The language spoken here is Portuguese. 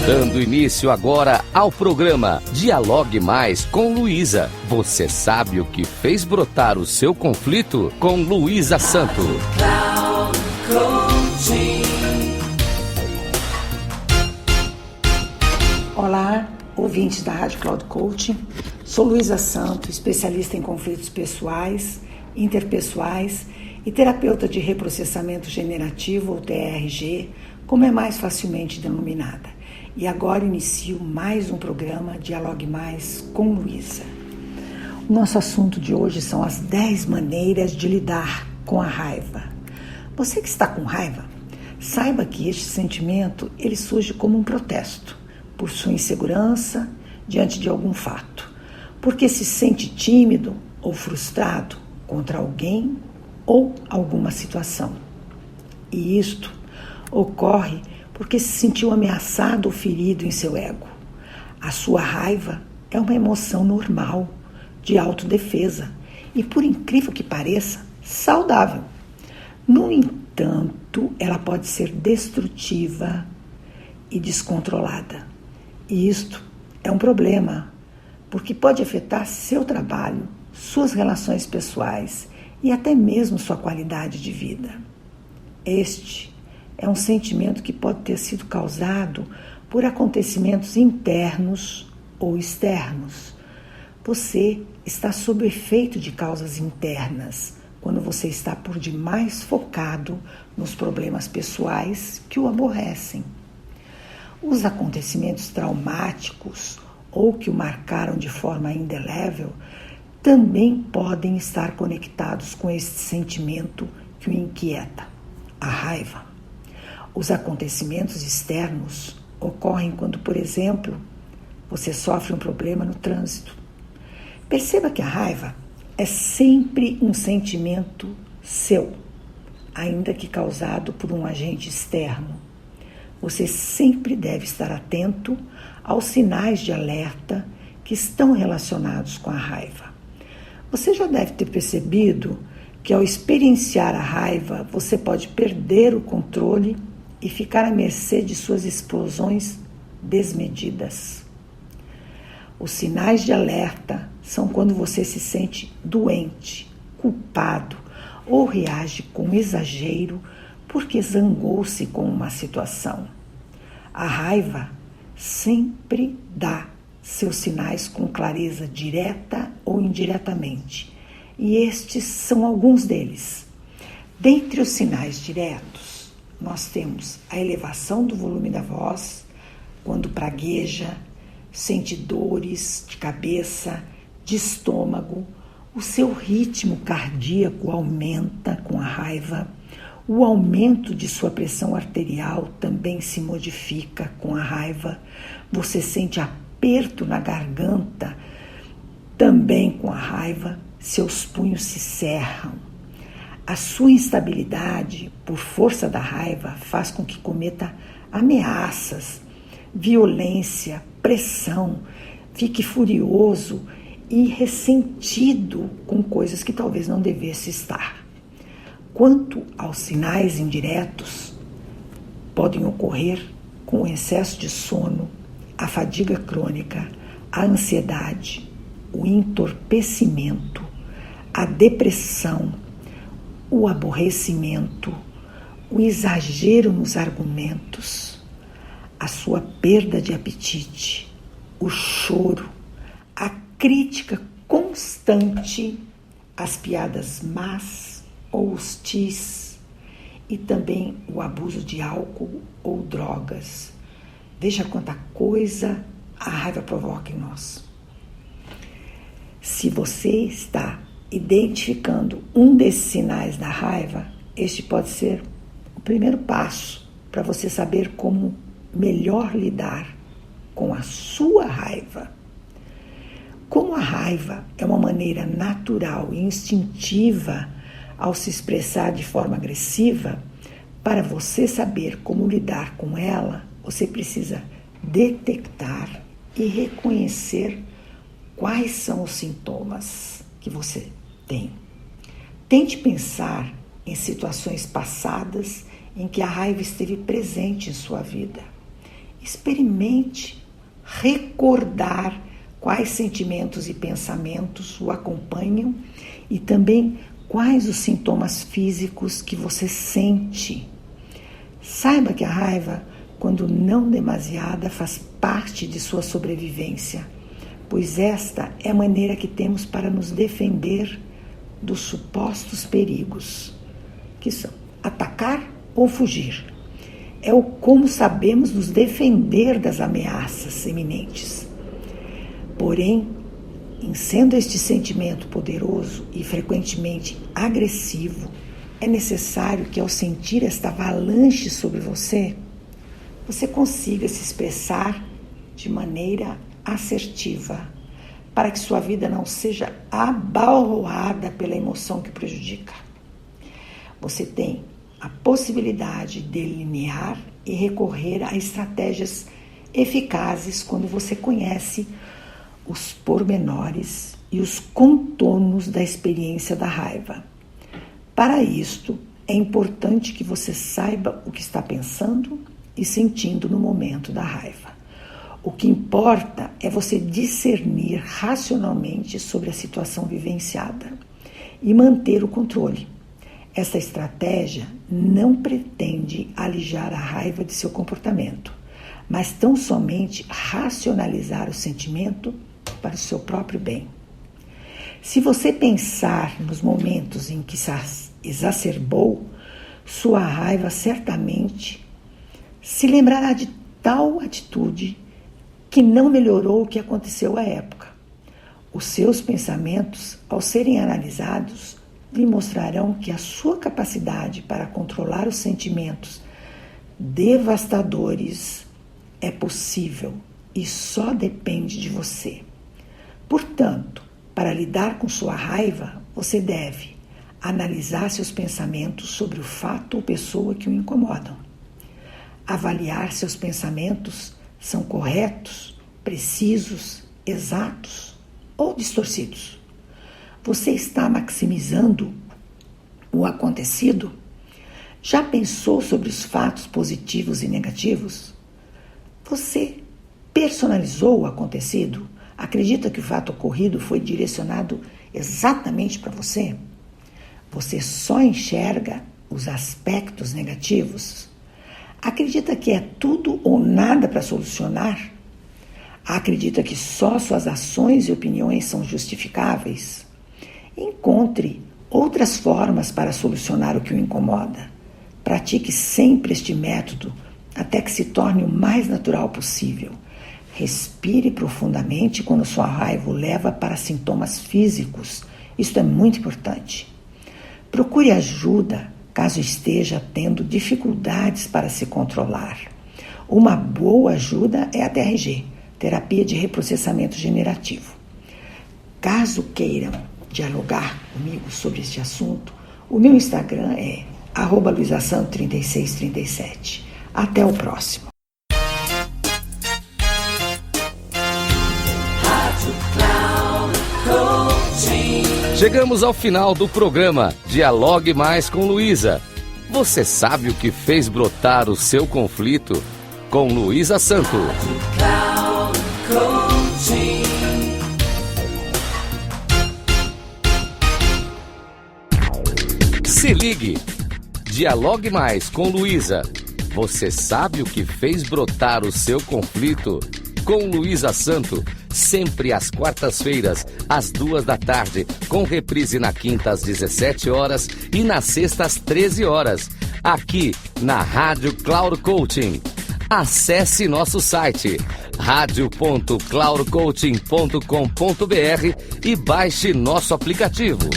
Dando início agora ao programa Dialogue Mais com Luísa. Você sabe o que fez brotar o seu conflito? Com Luísa Santo. Olá, ouvintes da Rádio Cloud Coaching. Sou Luísa Santo, especialista em conflitos pessoais, interpessoais e terapeuta de reprocessamento generativo, ou TRG, como é mais facilmente denominada. E agora inicio mais um programa Dialogue Mais com Luísa. O nosso assunto de hoje são as 10 maneiras de lidar com a raiva. Você que está com raiva, saiba que este sentimento ele surge como um protesto por sua insegurança diante de algum fato, porque se sente tímido ou frustrado contra alguém ou alguma situação. E isto ocorre porque se sentiu ameaçado ou ferido em seu ego. A sua raiva é uma emoção normal, de autodefesa e, por incrível que pareça, saudável. No entanto, ela pode ser destrutiva e descontrolada. E isto é um problema, porque pode afetar seu trabalho, suas relações pessoais e até mesmo sua qualidade de vida. Este é um sentimento que pode ter sido causado por acontecimentos internos ou externos. Você está sob o efeito de causas internas, quando você está por demais focado nos problemas pessoais que o aborrecem. Os acontecimentos traumáticos ou que o marcaram de forma indelével também podem estar conectados com este sentimento que o inquieta, a raiva. Os acontecimentos externos ocorrem quando, por exemplo, você sofre um problema no trânsito. Perceba que a raiva é sempre um sentimento seu, ainda que causado por um agente externo. Você sempre deve estar atento aos sinais de alerta que estão relacionados com a raiva. Você já deve ter percebido que ao experienciar a raiva, você pode perder o controle e ficar à mercê de suas explosões desmedidas. Os sinais de alerta são quando você se sente doente, culpado ou reage com exagero porque zangou-se com uma situação. A raiva sempre dá seus sinais com clareza direta ou indiretamente, e estes são alguns deles. Dentre os sinais diretos, nós temos a elevação do volume da voz, quando pragueja, sente dores de cabeça, de estômago, o seu ritmo cardíaco aumenta com a raiva, o aumento de sua pressão arterial também se modifica com a raiva, você sente aperto na garganta também com a raiva, seus punhos se cerram. A sua instabilidade, por força da raiva, faz com que cometa ameaças, violência, pressão, fique furioso e ressentido com coisas que talvez não devesse estar. Quanto aos sinais indiretos, podem ocorrer com o excesso de sono, a fadiga crônica, a ansiedade, o entorpecimento, a depressão, o aborrecimento, o exagero nos argumentos, a sua perda de apetite, o choro, a crítica constante, as piadas más ou hostis e também o abuso de álcool ou drogas. Veja quanta coisa a raiva provoca em nós. Se você está identificando um desses sinais da raiva, este pode ser o primeiro passo para você saber como melhor lidar com a sua raiva. Como a raiva é uma maneira natural e instintiva ao se expressar de forma agressiva, para você saber como lidar com ela, você precisa detectar e reconhecer quais são os sintomas que você tem. Tente pensar em situações passadas em que a raiva esteve presente em sua vida experimente recordar quais sentimentos e pensamentos o acompanham e também quais os sintomas físicos que você sente. Saiba que a raiva, quando não demasiada, faz parte de sua sobrevivência, pois esta é a maneira que temos para nos defender dos supostos perigos, que são atacar ou fugir. É o como sabemos nos defender das ameaças iminentes. Porém, em sendo este sentimento poderoso e frequentemente agressivo, é necessário que ao sentir esta avalanche sobre você consiga se expressar de maneira assertiva, para que sua vida não seja abalroada pela emoção que prejudica. Você tem a possibilidade de delinear e recorrer a estratégias eficazes quando você conhece os pormenores e os contornos da experiência da raiva. Para isto, é importante que você saiba o que está pensando e sentindo no momento da raiva. O que importa é você discernir racionalmente sobre a situação vivenciada e manter o controle. Esta estratégia não pretende alijar a raiva de seu comportamento, mas tão somente racionalizar o sentimento para o seu próprio bem. Se você pensar nos momentos em que se exacerbou, sua raiva certamente se lembrará de tal atitude que não melhorou o que aconteceu à época. Os seus pensamentos, ao serem analisados, lhe mostrarão que a sua capacidade para controlar os sentimentos devastadores é possível e só depende de você. Portanto, para lidar com sua raiva, você deve analisar seus pensamentos sobre o fato ou pessoa que o incomodam. Avaliar seus pensamentos são corretos, precisos, exatos ou distorcidos. Você está maximizando o acontecido? Já pensou sobre os fatos positivos e negativos? Você personalizou o acontecido? Acredita que o fato ocorrido foi direcionado exatamente para você? Você só enxerga os aspectos negativos? Acredita que é tudo ou nada para solucionar? Acredita que só suas ações e opiniões são justificáveis? Encontre outras formas para solucionar o que o incomoda. Pratique sempre este método até que se torne o mais natural possível. Respire profundamente quando sua raiva o leva para sintomas físicos. Isto é muito importante. Procure ajuda caso esteja tendo dificuldades para se controlar. Uma boa ajuda é a TRG, Terapia de Reprocessamento Generativo. Caso queiram dialogar comigo sobre este assunto, o meu Instagram é @luisasanto3637. Até o próximo. Chegamos ao final do programa Dialogue Mais com Luísa. Você sabe o que fez brotar o seu conflito? Com Luísa Santo. Se ligue. Dialogue Mais com Luísa. Você sabe o que fez brotar o seu conflito? Com Luísa Santo, sempre às quartas-feiras, às 14h, com reprise na quinta às 17 horas e na sexta às 13 horas, aqui na Rádio Cloud Coaching. Acesse nosso site radio.cloudcoaching.com.br e baixe nosso aplicativo.